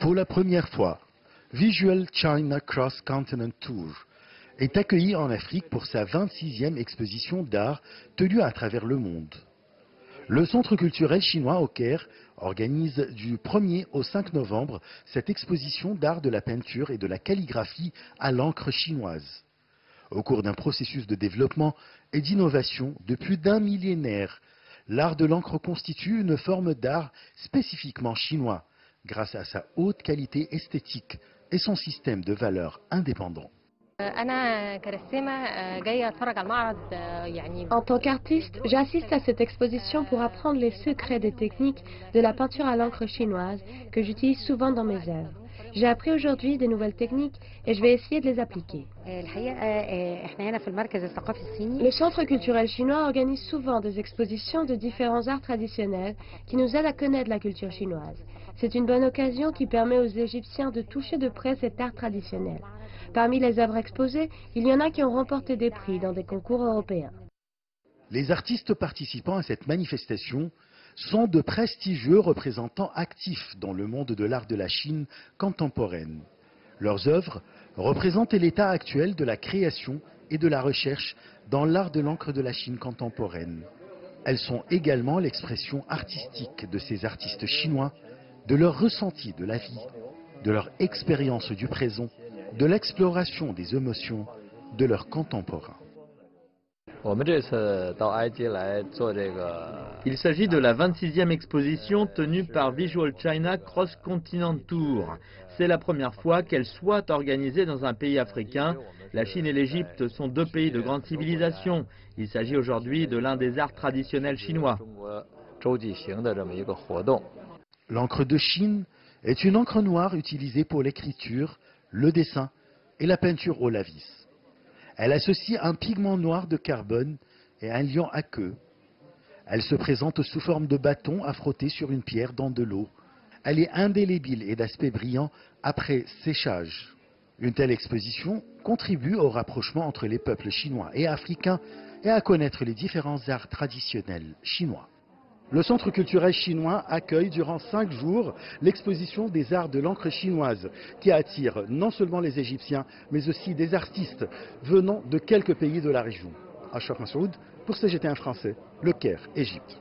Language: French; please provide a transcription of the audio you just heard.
Pour la première fois, Visual China Cross Continent Tour est accueilli en Afrique pour sa 26e exposition d'art tenue à travers le monde. Le Centre culturel chinois au Caire organise du 1er au 5 novembre cette exposition d'art de la peinture et de la calligraphie à l'encre chinoise. Au cours d'un processus de développement et d'innovation de plus d'un millénaire, l'art de l'encre constitue une forme d'art spécifiquement chinois, grâce à sa haute qualité esthétique et son système de valeurs indépendant. En tant qu'artiste, j'assiste à cette exposition pour apprendre les secrets des techniques de la peinture à l'encre chinoise que j'utilise souvent dans mes œuvres. J'ai appris aujourd'hui des nouvelles techniques et je vais essayer de les appliquer. Le Centre culturel chinois organise souvent des expositions de différents arts traditionnels qui nous aident à connaître la culture chinoise. C'est une bonne occasion qui permet aux Égyptiens de toucher de près cet art traditionnel. Parmi les œuvres exposées, il y en a qui ont remporté des prix dans des concours européens. Les artistes participant à cette manifestation sont de prestigieux représentants actifs dans le monde de l'art de la Chine contemporaine. Leurs œuvres représentent l'état actuel de la création et de la recherche dans l'art de l'encre de la Chine contemporaine. Elles sont également l'expression artistique de ces artistes chinois, de leur ressenti de la vie, de leur expérience du présent, de l'exploration des émotions de leurs contemporains. Il s'agit de la 26e exposition tenue par Visual China Cross Continent Tour. C'est la première fois qu'elle soit organisée dans un pays africain. La Chine et l'Égypte sont deux pays de grande civilisation. Il s'agit aujourd'hui de l'un des arts traditionnels chinois. L'encre de Chine est une encre noire utilisée pour l'écriture, le dessin et la peinture au lavis. Elle associe un pigment noir de carbone et un liant aqueux. Elle se présente sous forme de bâton à frotter sur une pierre dans de l'eau. Elle est indélébile et d'aspect brillant après séchage. Une telle exposition contribue au rapprochement entre les peuples chinois et africains et à connaître les différents arts traditionnels chinois. Le Centre culturel chinois accueille durant 5 jours l'exposition des arts de l'encre chinoise qui attire non seulement les Égyptiens mais aussi des artistes venant de quelques pays de la région. Ashraf Massoud pour CGT1 français, Le Caire, Égypte.